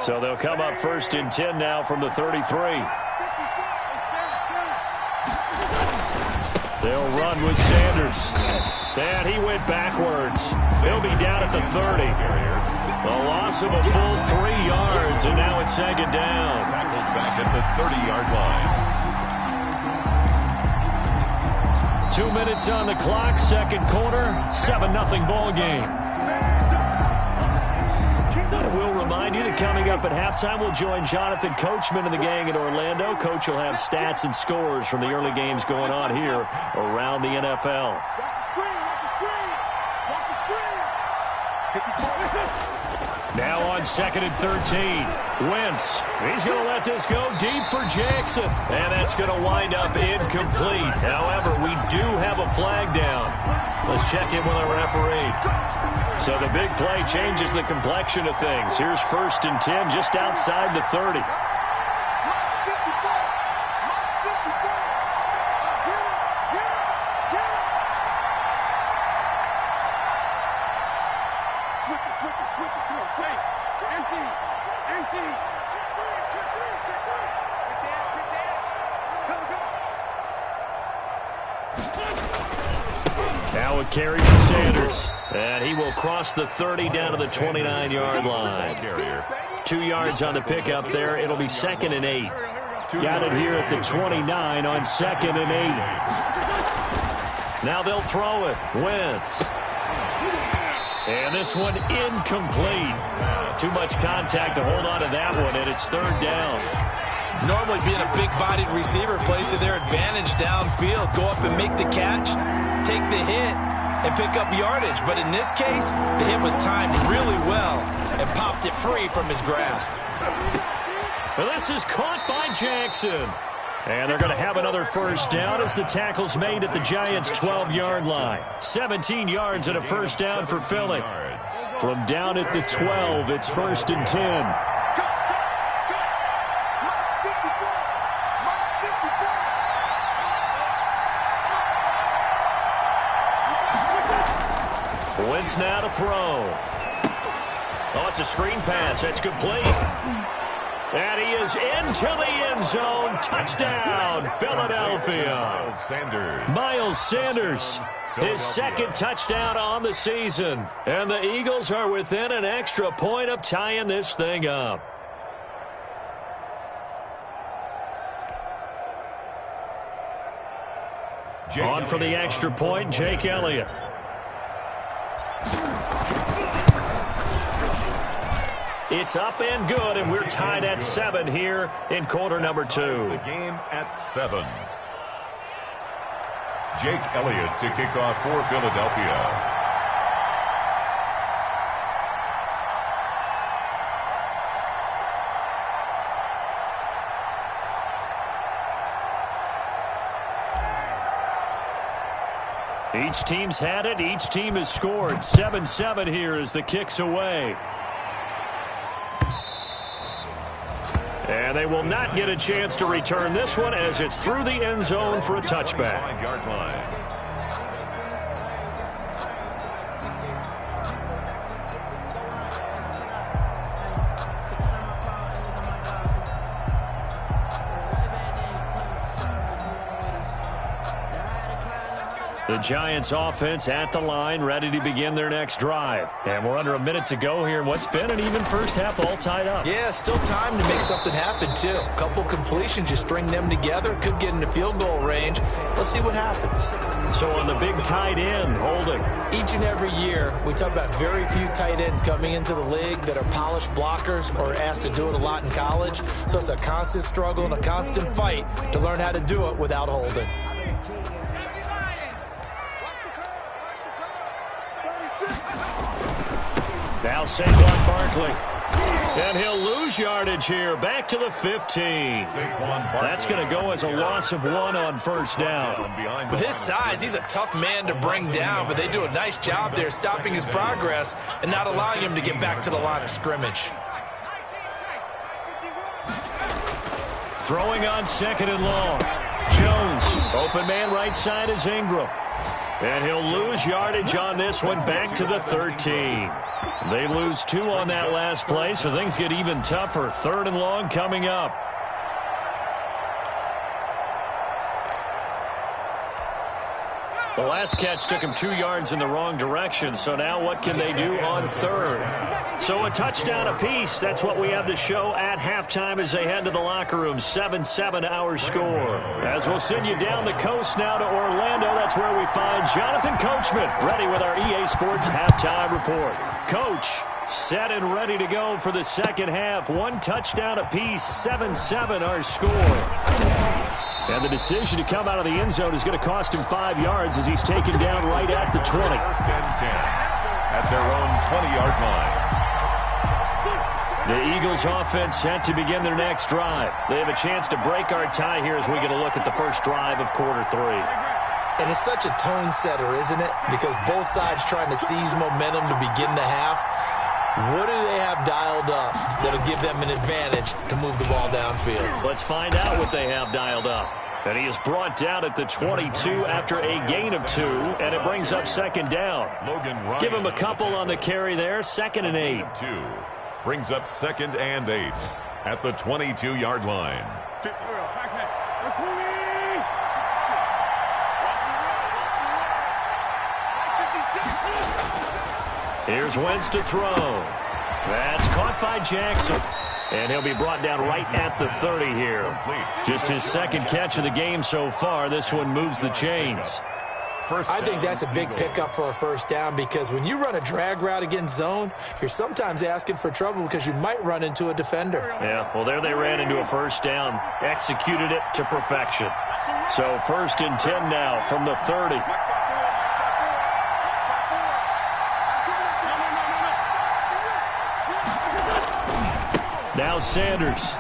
So they'll come up 1st and 10 now from the 33. They'll run with Sanders. And he went backwards. He'll be down at the 30. A loss of a full 3 yards, and now it's 2nd down. Tackled back at the 30-yard line. 2 minutes on the clock, 2nd quarter, 7-0 ball game. I will remind you that coming up at halftime, we'll join Jonathan Coachman and the gang in Orlando. Coach will have stats and scores from the early games going on here around the NFL. Watch the screen, watch the screen. Watch the screen. Now on 2nd and 13. Wentz. He's going to let this go deep for Jackson. And that's going to wind up incomplete. However, we do have a flag down. Let's check in with our referee. So the big play changes the complexion of things. Here's 1st and 10 just outside the 30. Now a carry for Sanders. And he will cross the 30 down to the 29-yard line. 2 yards on the pickup there. It'll be 2nd and 8. Got it here at the 29 on 2nd and 8. Now they'll throw it. Wentz. And this one incomplete. Too much contact to hold on to that one, and it's 3rd down. Normally being a big-bodied receiver plays to their advantage downfield. Go up and make the catch, take the hit, and pick up yardage. But in this case, the hit was timed really well and popped it free from his grasp. Well, this is caught by Jackson. And they're going to have another 1st down as the tackle's made at the Giants' 12-yard line. 17 yards and a 1st down for Philly. From down at the 12, it's 1st and 10. Wentz now to throw. Oh, it's a screen pass. That's complete. And he is into the end zone. Touchdown, Philadelphia. Miles Sanders, his 2nd touchdown on the season. And the Eagles are within an extra point of tying this thing up. On for the extra point, Jake Elliott. It's up and good, and we're tied at 7 here in quarter number 2. The game at 7. Jake Elliott to kick off for Philadelphia. Each team's had it. Each team has scored. 7-7 here as the kick's away. And they will not get a chance to return this one as it's through the end zone for a touchback. 5-yard line. The Giants offense at the line, ready to begin their next drive. And we're under a minute to go here in what's been an even first half, all tied up. Yeah, still time to make something happen, too. A couple completions, you string them together, could get into field goal range. Let's see what happens. So on the big tight end, holding. Each and every year, we talk about very few tight ends coming into the league that are polished blockers or asked to do it a lot in college. So it's a constant struggle and a constant fight to learn how to do it without holding. Now Saquon Barkley. And he'll lose yardage here. Back to the 15. That's going to go as a loss of 1 on 1st down. With his size, he's a tough man to bring down, but they do a nice job there stopping his progress and not allowing him to get back to the line of scrimmage. Throwing on 2nd and long. Jones. Open man right side is Ingram. And he'll lose yardage on this one back to the 13. They lose 2 on that last play, so things get even tougher. 3rd and long coming up. The last catch took him 2 yards in the wrong direction, so now what can they do on 3rd? So a touchdown apiece. That's what we have to show at halftime as they head to the locker room. 7-7 our score. As we'll send you down the coast now to Orlando, that's where we find Jonathan Coachman, ready with our EA Sports halftime report. Coach, set and ready to go for the second half. 1 touchdown apiece, 7-7 our score. And the decision to come out of the end zone is going to cost him 5 yards as he's taken down right at the 20. 1st and 10 at their own 20-yard line. The Eagles offense set to begin their next drive. They have a chance to break our tie here as we get a look at the first drive of quarter 3. And it's such a tone setter, isn't it? Because both sides trying to seize momentum to begin the half. What do they have dialed up that'll give them an advantage to move the ball downfield? Let's find out what they have dialed up. And he is brought down at the 22 after a gain of 2, and it brings up 2nd down. Give him a couple on the carry there, 2nd and 8. 2 brings up 2nd and 8 at the 22-yard line. Here's Wentz to throw. That's caught by Jackson. And he'll be brought down right at the 30 here. Just his 2nd catch of the game so far. This one moves the chains. I think that's a big pickup for a 1st down because when you run a drag route against zone, you're sometimes asking for trouble because you might run into a defender. Yeah, well, there they ran into a 1st down. Executed it to perfection. So 1st and 10 now from the 30. Now Sanders.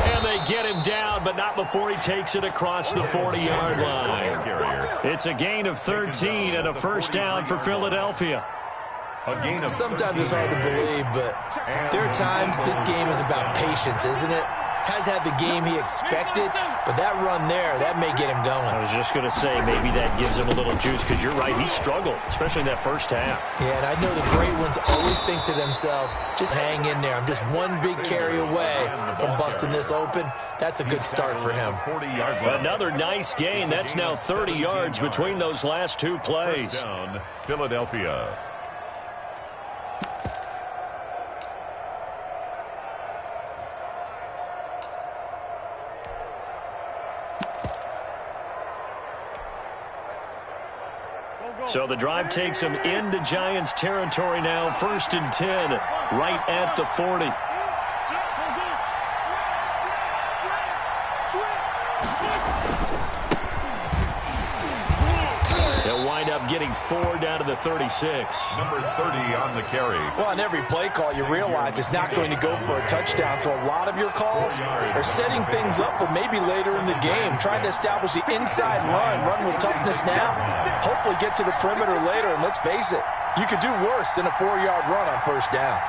And they get him down, but not before he takes it across the 40-yard line. It's a gain of 13 and a 1st down for Philadelphia. Sometimes it's hard to believe, but there are times this game is about patience, isn't it? Has had the game he expected, but that run there, that may get him going. I was just going to say, maybe that gives him a little juice, because you're right, he struggled, especially in that 1st half. Yeah, and I know the great ones always think to themselves, just hang in there. I'm just one big carry away from busting this open. That's a good start for him. Another nice gain. That's now 30 yards between those last 2 plays. Down, Philadelphia. So the drive takes him into Giants territory now. 1st and 10, right at the 40. They'll wind up getting 4 down to the 36. Number 30 on the carry. Well, on every play call, you realize it's not going to go for a touchdown. So a lot of your calls are setting things up for maybe later in the game, trying to establish the inside run with toughness now. Hopefully get to the perimeter later, and let's face it, you could do worse than a 4-yard run on 1st down.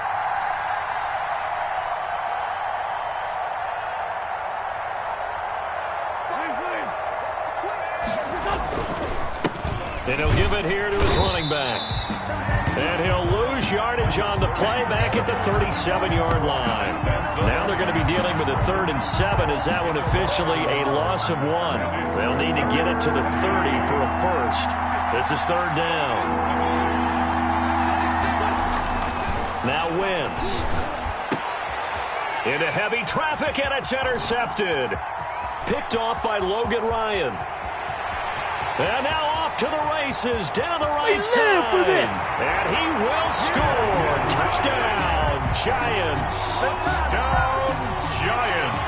And he'll give it here to his running back. And he'll lose yardage on the play back at the 37-yard line. Now they're going to be dealing with a 3rd and 7. Is that one officially a loss of 1? They'll need to get it to the 30 for a 1st. This is 3rd down. Now Wentz. Into heavy traffic, and it's intercepted. Picked off by Logan Ryan. And now off to the races, down the right side. And he will score. Touchdown, Giants. Touchdown, Giants.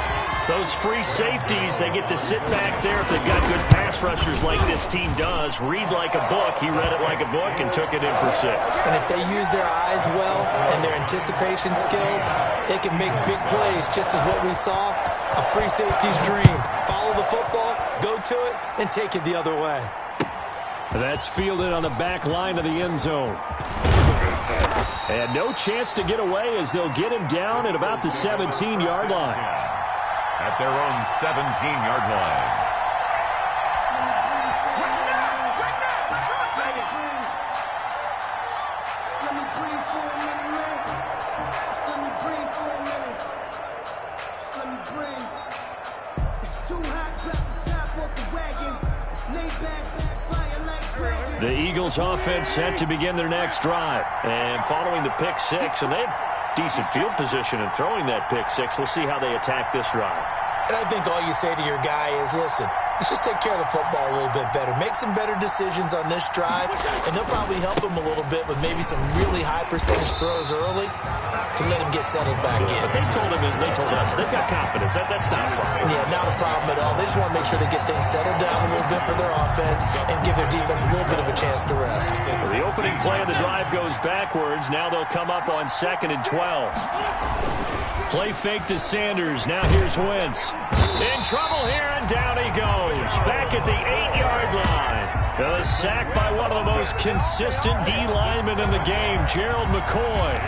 Those free safeties, they get to sit back there if they've got good pass rushers like this team does. Read like a book. He read it like a book and took it in for 6. And if they use their eyes well and their anticipation skills, they can make big plays, just as what we saw, a free safety's dream. Follow the football, go to it, and take it the other way. That's fielded on the back line of the end zone. And no chance to get away as they'll get him down at about the 17-yard line. At their own 17-yard line. The Eagles offense set to begin their next drive. And following the pick six, and they have decent field position in throwing that pick six. We'll see how they attack this drive. And I think all you say to your guy is, listen, let's just take care of the football a little bit better. Make some better decisions on this drive, and they'll probably help him a little bit with maybe some really high percentage throws early to let him get settled back in. But they told us, they've got confidence. That's not a problem. Yeah, not a problem at all. They just want to make sure they get things settled down a little bit for their offense and give their defense a little bit of a chance to rest. So the opening play of the drive goes backwards. Now they'll come up on 2nd and 12. Play fake to Sanders. Now here's Wentz. In trouble here, and down he goes. Back at the 8-yard line. A sack by one of the most consistent D linemen in the game, Gerald McCoy.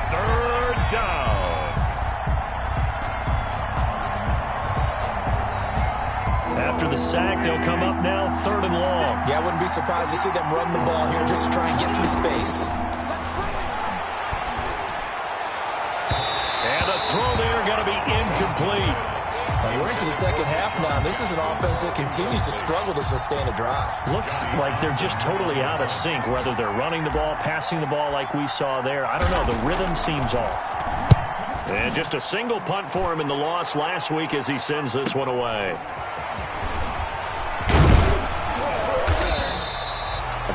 Third down. After the sack, they'll come up now 3rd and long. Yeah, I wouldn't be surprised to see them run the ball here just to try and get some space. And the throw there going to be incomplete. And we're into the second half now. This is an offense that continues to struggle to sustain a drive. Looks like they're just totally out of sync, whether they're running the ball, passing the ball like we saw there. I don't know. The rhythm seems off. And just a single punt for him in the loss last week as he sends this one away.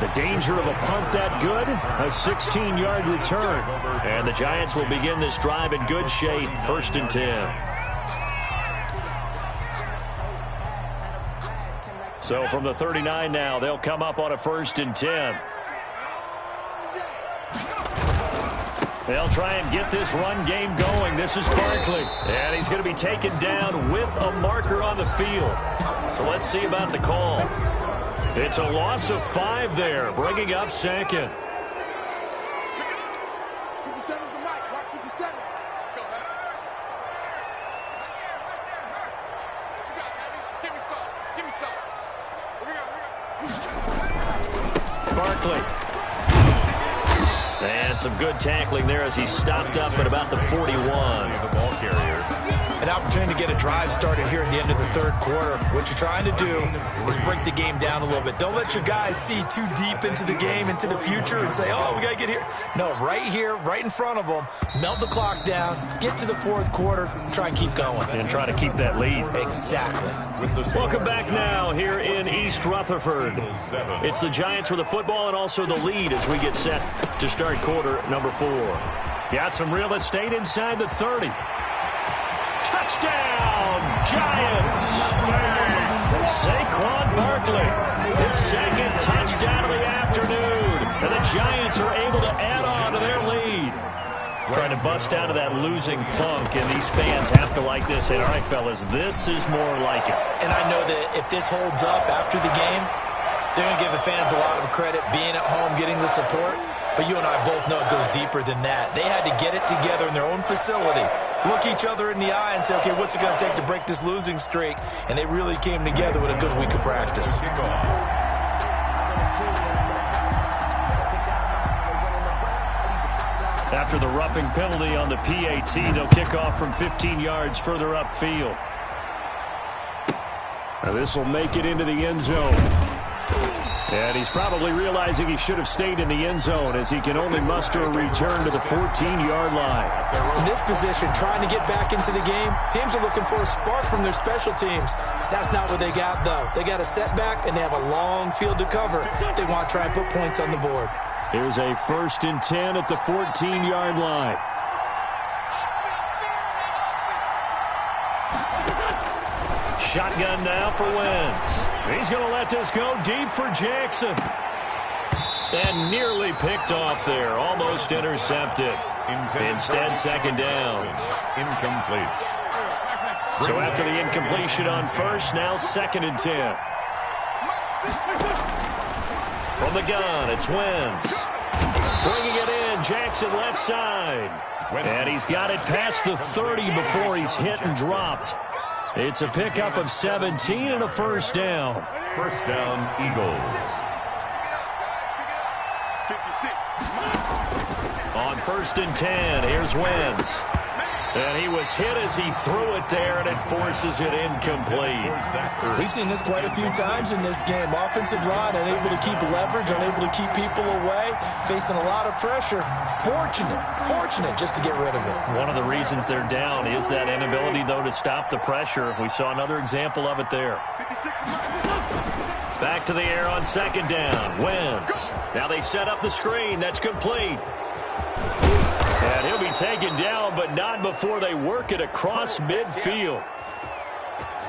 The danger of a punt that good, a 16-yard return. And the Giants will begin this drive in good shape, 1st and 10. So from the 39 now, they'll come up on a 1st and 10. They'll try and get this run game going. This is Barkley. And he's going to be taken down with a marker on the field. So let's see about the call. It's a loss of 5 there, bringing up 2nd. 57's the mic. Mark 57. Let's go, man. What you got, baby? Give me some. Give me some. Barkley. And some good tackling there as he stopped up at about the 41. The ball carrier. An opportunity to get a drive started here at the end of the 3rd quarter. What you're trying to do is break the game down a little bit. Don't let your guys see too deep into the game, into the future, and say, oh, we got to get here. No, right here, right in front of them, melt the clock down, get to the 4th quarter, try and keep going. And try to keep that lead. Exactly. Welcome back now here in East Rutherford. It's the Giants with the football and also the lead as we get set to start quarter number 4. Got some real estate inside the 30. Touchdown, Giants! Saquon Barkley, his 2nd touchdown of the afternoon. And the Giants are able to add on to their lead. Trying to bust out of that losing funk, and these fans have to like this. And all right, fellas, this is more like it. And I know that if this holds up after the game, they're going to give the fans a lot of credit being at home, getting the support. But you and I both know it goes deeper than that. They had to get it together in their own facility, look each other in the eye and say, okay, what's it going to take to break this losing streak? And they really came together with a good week of practice. After the roughing penalty on the PAT, they'll kick off from 15 yards further upfield. Now this will make it into the end zone. And he's probably realizing he should have stayed in the end zone as he can only muster a return to the 14-yard line. In this position, trying to get back into the game, teams are looking for a spark from their special teams. That's not what they got, though. They got a setback, and they have a long field to cover if they want to try and put points on the board. Here's a 1st and 10 at the 14-yard line. Shotgun now for Wentz. He's going to let this go deep for Jackson. And nearly picked off there. Almost intercepted. Instead, 2nd down. Incomplete. So after the incompletion on 1st, now 2nd and 10. From the gun, it's Wentz. Bringing it in, Jackson left side. And he's got it past the 30 before he's hit and dropped. It's a pickup of 17 and a 1st down. 1st down, Eagles. 56. On 1st and 10, here's Wentz. And he was hit as he threw it there, and it forces it incomplete. We've seen this quite a few times in this game. Offensive line unable to keep leverage, unable to keep people away, facing a lot of pressure. Fortunate just to get rid of it. One of the reasons they're down is that inability, though, to stop the pressure. We saw another example of it there. Back to the air on second down. Wentz. Now they set up the screen. That's complete. And he'll be taken down, but not before they work it across midfield.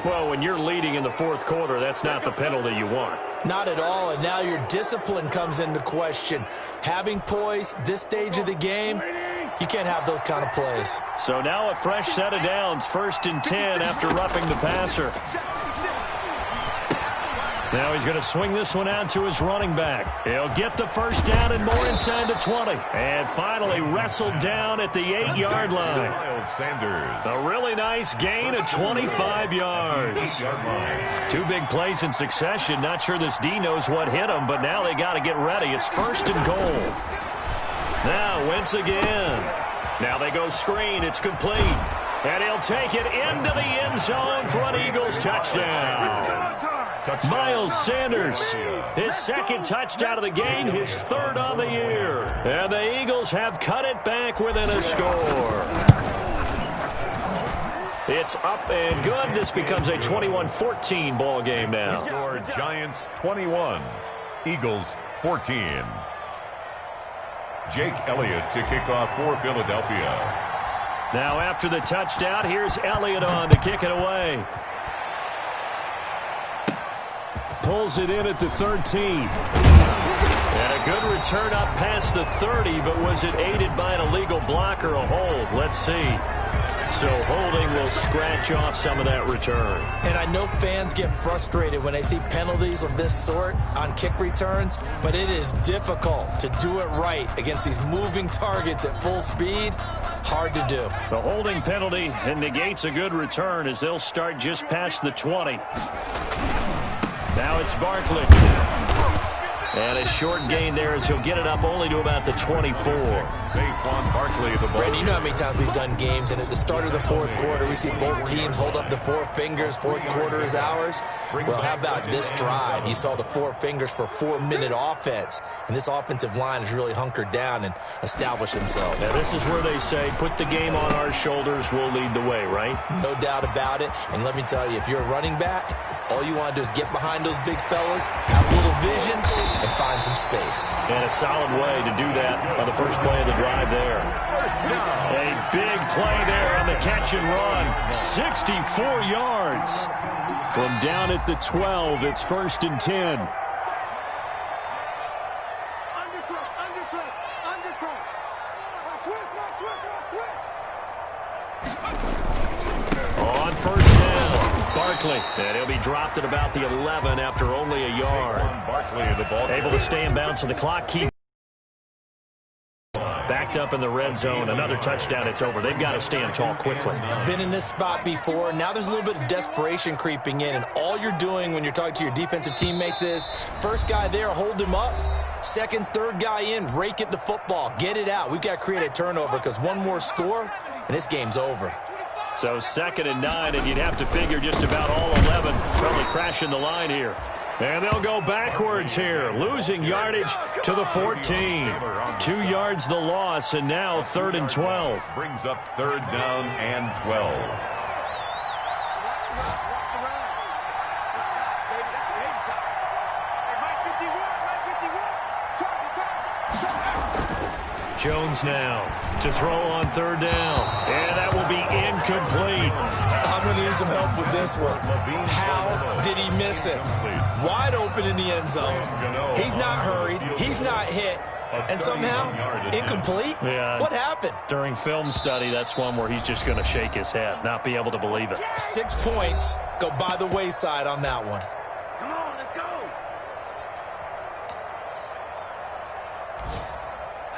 Well, when you're leading in the fourth quarter, that's not the penalty you want. Not at all, and now your discipline comes into question. Having poise this stage of the game, you can't have those kind of plays. So now a fresh set of downs, 1st and 10 after roughing the passer. Now he's going to swing this one out to his running back. He'll get the first down and more inside the 20. And finally wrestled down at the 8-yard line. Miles Sanders. A really nice gain of 25 yards. 2 big plays in succession. Not sure this D knows what hit him, but now they got to get ready. It's 1st and goal. Now Wentz again. Now they go screen. It's complete. And he'll take it into the end zone for an Eagles touchdown. Miles Sanders, his 2nd touchdown of the game, his 3rd on the year. And the Eagles have cut it back within a score. It's up and good. This becomes a 21-14 ball game now. Score Giants 21, Eagles 14. Jake Elliott to kick off for Philadelphia. Now after the touchdown, here's Elliott on to kick it away. Pulls it in at the 13. And a good return up past the 30, but was it aided by an illegal block or a hold? Let's see. So holding will scratch off some of that return. And I know fans get frustrated when they see penalties of this sort on kick returns, but it is difficult to do it right against these moving targets at full speed. Hard to do. The holding penalty negates a good return as they'll start just past the 20. Now it's Barkley. And a short gain there as he'll get it up only to about the 24. Saquon Barkley, the ball. Brandon, you know how many times we've done games, and at the start of the fourth quarter, we see both teams hold up the 4 fingers. Fourth quarter is ours. Well, how about this drive? You saw the 4 fingers for 4-minute offense, and this offensive line has really hunkered down and established themselves. Now, this is where they say, put the game on our shoulders, we'll lead the way, right? No doubt about it, and let me tell you, if you're a running back, all you want to do is get behind those big fellas, have a little vision, and find some space. And a solid way to do that on the first play of the drive there. A big play there on the catch and run. 64 yards. From down at the 12, it's 1st and 10. On first down, Barkley. And he'll be dropped at about the 11 after only a yard. Barkley, the ball. Able to stay in bounds, so the clock keeps backed up in the red zone. Another touchdown, it's over. They've got to stand tall quickly. Been in this spot before. Now there's a little bit of desperation creeping in, and all you're doing when you're talking to your defensive teammates is first guy there, hold him up. Second, third guy in, rake at the football. Get it out. We've got to create a turnover because one more score, and this game's over. So 2nd and 9, and you'd have to figure just about all 11 probably crashing the line here. And they'll go backwards here, losing yardage to the 14. 2 yards the loss, and now 3rd and 12. Brings up 3rd down and 12. Jones now to throw on 3rd down. And that will be incomplete. I'm going to need some help with this one. How did he miss it? Wide open in the end zone. He's not hurried. He's not hit. And somehow, incomplete? Yeah. What happened? During film study, that's one where he's just going to shake his head, not be able to believe it. 6 points go by the wayside on that one. Come on, let's go.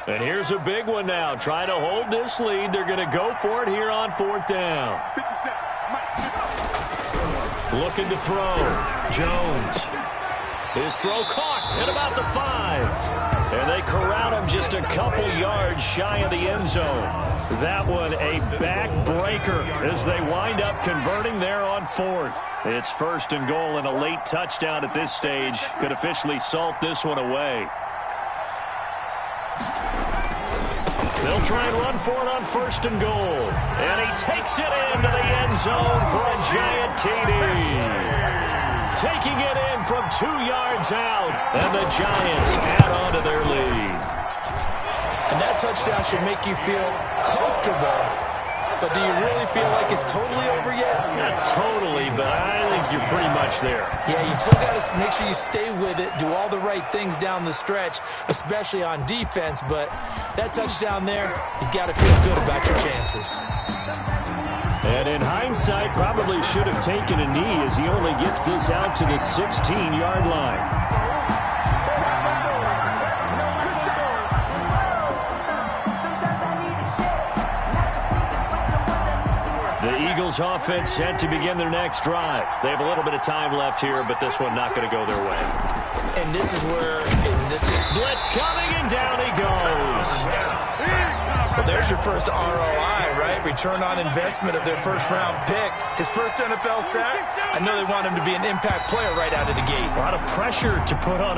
And here's a big one now. Trying to hold this lead. They're going to go for it here on 4th down. 57. Looking to throw. Jones. His throw caught at about the 5. And they corral him just a couple yards shy of the end zone. That one a backbreaker as they wind up converting there on 4th. It's 1st and goal, and a late touchdown at this stage could officially salt this one away. They'll try and run for it on 1st and goal. And he takes it into the end zone for a giant TD. Taking it in from 2 yards out. And the Giants add on to their lead. And that touchdown should make you feel comfortable. But do you really feel like it's totally over yet? Not totally, but I think you're pretty much there. Yeah, you've still got to make sure you stay with it, do all the right things down the stretch, especially on defense. But that touchdown there, you've got to feel good about your chances. And in hindsight, probably should have taken a knee as he only gets this out to the 16-yard line. The Eagles offense set to begin their next drive. They have a little bit of time left here, but this one not going to go their way. And this is where blitz coming, and down he goes. Well, there's your first ROI, right? Return on investment of their first-round pick. His first NFL sack. I know they want him to be an impact player right out of the gate. A lot of pressure to put on